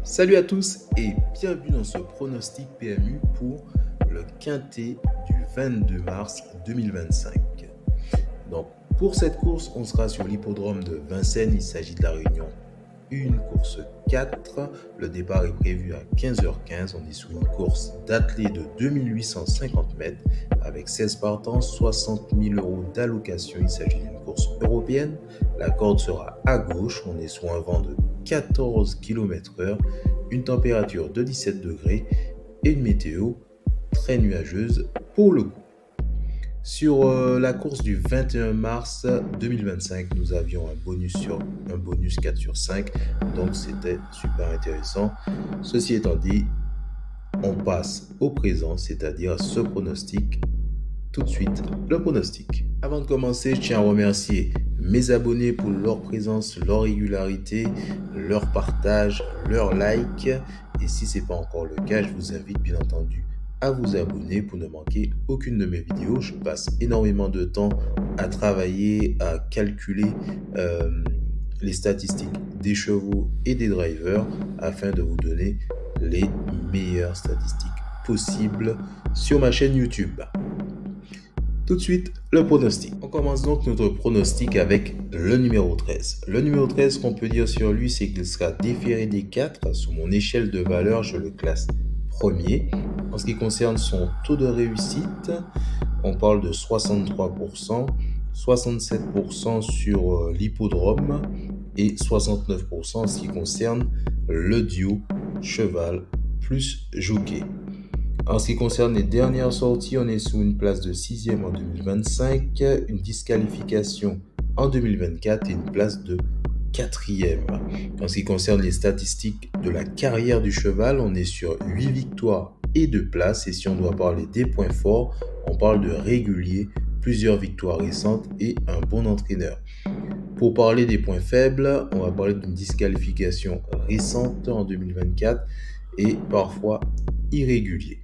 Salut à tous et bienvenue dans ce pronostic PMU pour le quintet du 22 mars 2025. Donc pour cette course, on sera sur l'hippodrome de Vincennes. Il s'agit de la réunion 1, course 4. Le départ est prévu à 15h15. On est sur une course d'athlée de 2850 mètres avec 16 partants, 60 000 euros d'allocation. Il s'agit d'une course européenne. La corde sera à gauche. On est sur un vent de 14 km/h, une température de 17 degrés et une météo très nuageuse pour le coup. Sur la course du 21 mars 2025, nous avions un bonus 4 sur 5, donc c'était super intéressant. Ceci étant dit, on passe au présent, c'est-à-dire à ce pronostic. Tout de suite, le pronostic. Avant de commencer, je tiens à remercier mes abonnés pour leur présence, leur régularité, leur partage, leur like. Et si ce n'est pas encore le cas, je vous invite bien entendu à vous abonner pour ne manquer aucune de mes vidéos. Je passe énormément de temps à travailler, à calculer les statistiques des chevaux et des drivers afin de vous donner les meilleures statistiques possibles sur ma chaîne YouTube. Tout de suite, le pronostic. On commence donc notre pronostic avec le numéro 13. Le numéro 13, qu'on peut dire sur lui, c'est qu'il sera déféré des 4. Sous mon échelle de valeur, je le classe premier. En ce qui concerne son taux de réussite, on parle de 63%, 67% sur l'hippodrome et 69% en ce qui concerne le duo cheval plus jockey. En ce qui concerne les dernières sorties, on est sous une place de 6e en 2025, une disqualification en 2024 et une place de 4e. En ce qui concerne les statistiques de la carrière du cheval, on est sur 8 victoires et 2 places. Et si on doit parler des points forts, on parle de régulier, plusieurs victoires récentes et un bon entraîneur. Pour parler des points faibles, on va parler d'une disqualification récente en 2024 et parfois irrégulier.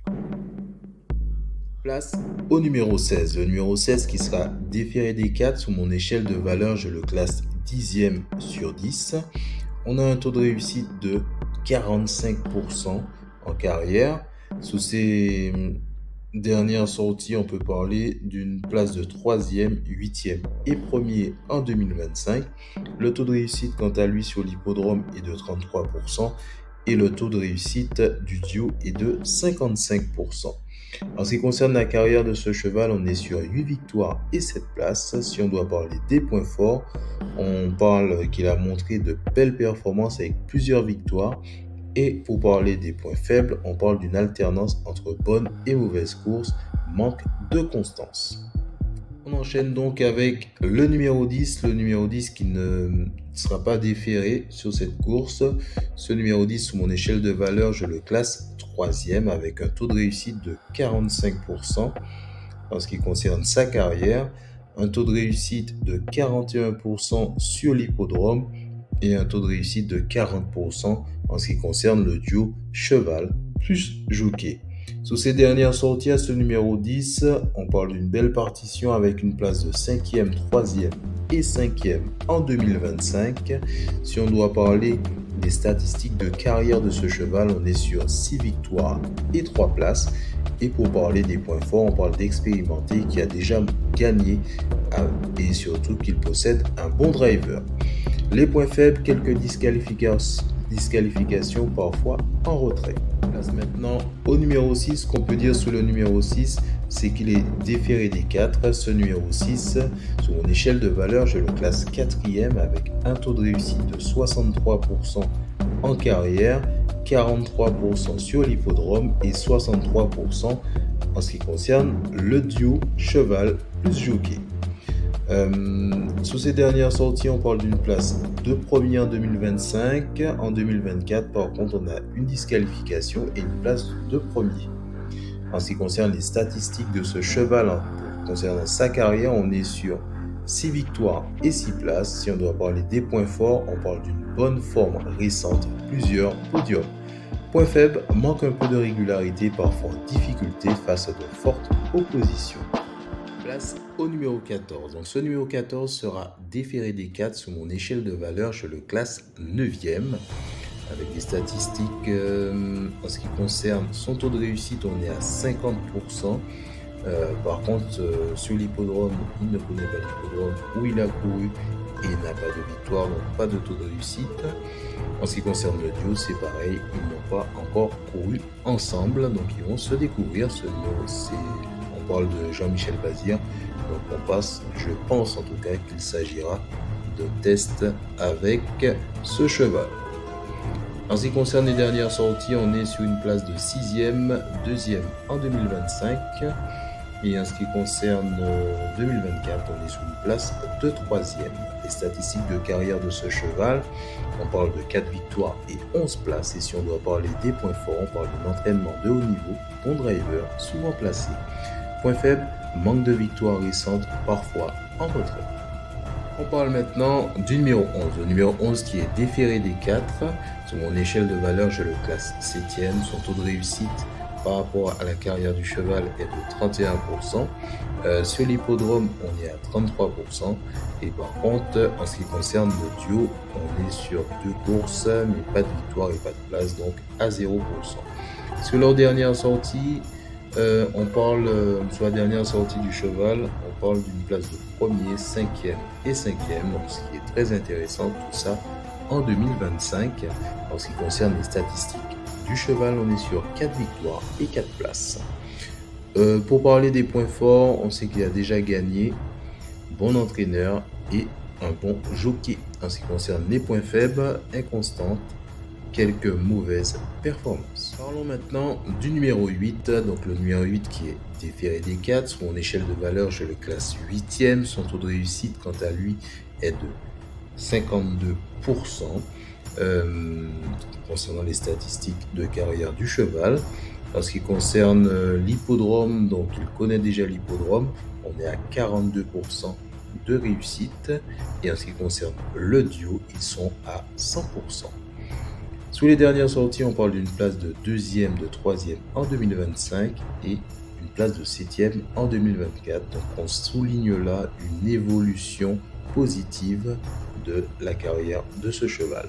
Place au numéro 16. Le numéro 16 qui sera déféré des 4. Sous mon échelle de valeur, je le classe 10e sur 10. On a un taux de réussite de 45% en carrière. Sous ces dernières sorties, on peut parler d'une place de 3e, 8e et 1er en 2025. Le taux de réussite, quant à lui, sur l'hippodrome est de 33%. Et le taux de réussite du duo est de 55%. En ce qui concerne la carrière de ce cheval, on est sur 8 victoires et 7 places. Si on doit parler des points forts, on parle qu'il a montré de belles performances avec plusieurs victoires. Et pour parler des points faibles, on parle d'une alternance entre bonnes et mauvaises courses, manque de constance. On enchaîne donc avec le numéro 10 qui ne sera pas déféré sur cette course. Ce numéro 10, sous mon échelle de valeur, je le classe 3e avec un taux de réussite de 45% en ce qui concerne sa carrière, un taux de réussite de 41% sur l'hippodrome et un taux de réussite de 40% en ce qui concerne le duo cheval plus jockey. Sous ces dernières sorties à ce numéro 10, on parle d'une belle partition avec une place de 5e, 3e et 5e en 2025. Si on doit parler des statistiques de carrière de ce cheval, on est sur 6 victoires et 3 places. Et pour parler des points forts, on parle d'expérimenté qui a déjà gagné et surtout qu'il possède un bon driver. Les points faibles, quelques disqualifications parfois en retrait. Place maintenant au numéro 6. Ce qu'on peut dire sur le numéro 6, c'est qu'il est déféré des 4. Ce numéro 6, sur mon échelle de valeur, je le classe 4e avec un taux de réussite de 63% en carrière, 43% sur l'hippodrome et 63% en ce qui concerne le duo cheval plus jockey. Sous ces dernières sorties, on parle d'une place de premier en 2025. En 2024, par contre, on a une disqualification et une place de premier. En ce qui concerne les statistiques de ce cheval, concernant sa carrière, on est sur 6 victoires et 6 places. Si on doit parler des points forts, on parle d'une bonne forme récente, plusieurs podiums. Point faible, manque un peu de régularité, parfois difficulté face à de fortes oppositions. Place au numéro 14. Donc ce numéro 14 sera déféré des 4. Sous mon échelle de valeur, je le classe 9e. avec des statistiques en ce qui concerne son taux de réussite, on est à 50%. Par contre, sur l'hippodrome, il ne connaît pas l'hippodrome où il a couru et n'a pas de victoire, donc pas de taux de réussite. En ce qui concerne le duo, c'est pareil, ils n'ont pas encore couru ensemble, donc ils vont se découvrir. Ce duo, on parle de Jean-Michel Bazir, donc on passe, je pense en tout cas qu'il s'agira de tests avec ce cheval. En ce qui concerne les dernières sorties, on est sur une place de 6e, 2e en 2025. Et en ce qui concerne 2024, on est sur une place de 3e. Les statistiques de carrière de ce cheval, on parle de 4 victoires et 11 places. Et si on doit parler des points forts, on parle d'un entraînement de haut niveau, bon driver, souvent placé. Point faible, manque de victoires récentes, parfois en retrait. On parle maintenant du numéro 11. Le numéro 11 qui est déféré des 4. Sur mon échelle de valeur, je le classe 7e. Son taux de réussite par rapport à la carrière du cheval est de 31%. Sur l'hippodrome, on est à 33%. Et par contre, en ce qui concerne le duo, on est sur 2 courses, mais pas de victoire et pas de place, donc à 0%. Sur leur dernière sortie, on parle, sur la dernière sortie du cheval, on parle d'une place de 1er, 5e et 5e, donc ce qui est très intéressant, tout ça en 2025. En ce qui concerne les statistiques du cheval, on est sur 4 victoires et 4 places. Pour parler des points forts, on sait qu'il a déjà gagné, bon entraîneur et un bon jockey. En ce qui concerne les points faibles, inconstante, quelques mauvaises performances. Parlons maintenant du numéro 8, donc le numéro 8 qui est déféré des 4. Sur mon échelle de valeur, je le classe 8e. Son taux de réussite, quant à lui, est de 52%. Concernant les statistiques de carrière du cheval. En ce qui concerne l'hippodrome, donc il connaît déjà l'hippodrome, on est à 42% de réussite. Et en ce qui concerne le duo, ils sont à 100%. Sous les dernières sorties, on parle d'une place de 2e, de 3e en 2025 et une place de 7e en 2024. Donc on souligne là une évolution positive de la carrière de ce cheval.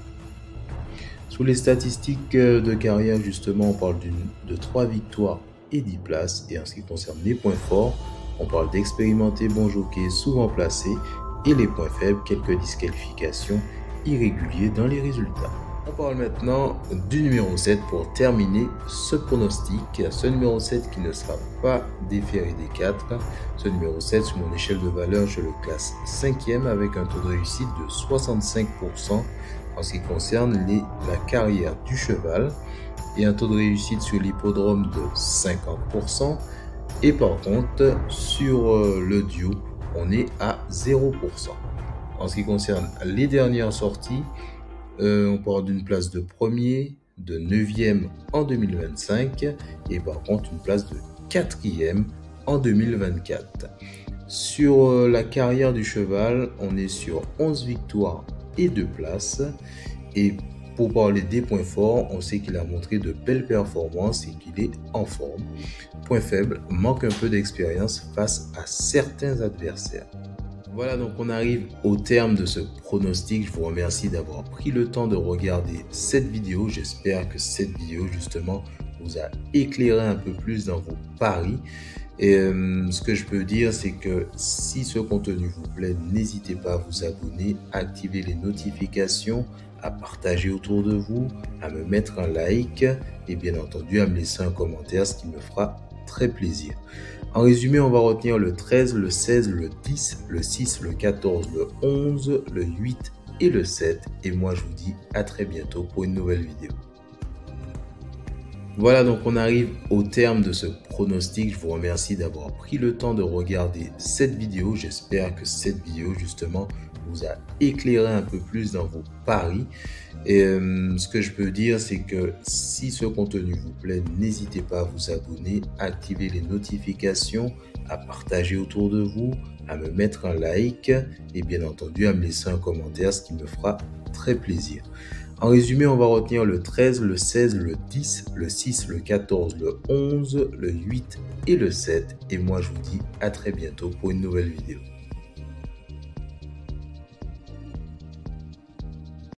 Sous les statistiques de carrière, justement, on parle de 3 victoires et 10 places. Et en ce qui concerne les points forts, on parle d'expérimenté, bon jockey, souvent placé. Et les points faibles, quelques disqualifications irréguliers dans les résultats. On parle maintenant du numéro 7 pour terminer ce pronostic. Ce numéro 7 qui ne sera pas déféré des 4. Ce numéro 7, sur mon échelle de valeur, je le classe 5e avec un taux de réussite de 65% en ce qui concerne la carrière du cheval et un taux de réussite sur l'hippodrome de 50%. Et par contre, sur le duo, on est à 0%. En ce qui concerne les dernières sorties, on part d'une place de 1er, de 9e en 2025 et par contre une place de 4e en 2024. Sur la carrière du cheval, on est sur 11 victoires et 2 places. Et pour parler des points forts, on sait qu'il a montré de belles performances et qu'il est en forme. Point faible, manque un peu d'expérience face à certains adversaires. Voilà, donc on arrive au terme de ce pronostic. Je vous remercie d'avoir pris le temps de regarder cette vidéo. J'espère que cette vidéo justement vous a éclairé un peu plus dans vos paris. Et ce que je peux dire, c'est que si ce contenu vous plaît, n'hésitez pas à vous abonner, à activer les notifications, à partager autour de vous, à me mettre un like et bien entendu à me laisser un commentaire, ce qui me fera très plaisir. En résumé, on va retenir le 13, le 16, le 10, le 6, le 14, le 11, le 8 et le 7. Et moi, je vous dis à très bientôt pour une nouvelle vidéo. Voilà, donc on arrive au terme de ce pronostic. Je vous remercie d'avoir pris le temps de regarder cette vidéo. J'espère que cette vidéo justement vous a éclairé un peu plus dans vos paris. Et ce que je peux dire, c'est que si ce contenu vous plaît, n'hésitez pas à vous abonner, à activer les notifications, à partager autour de vous, à me mettre un like et bien entendu à me laisser un commentaire, ce qui me fera très plaisir. En résumé, on va retenir le 13, le 16, le 10, le 6, le 14, le 11, le 8 et le 7. Et moi, je vous dis à très bientôt pour une nouvelle vidéo.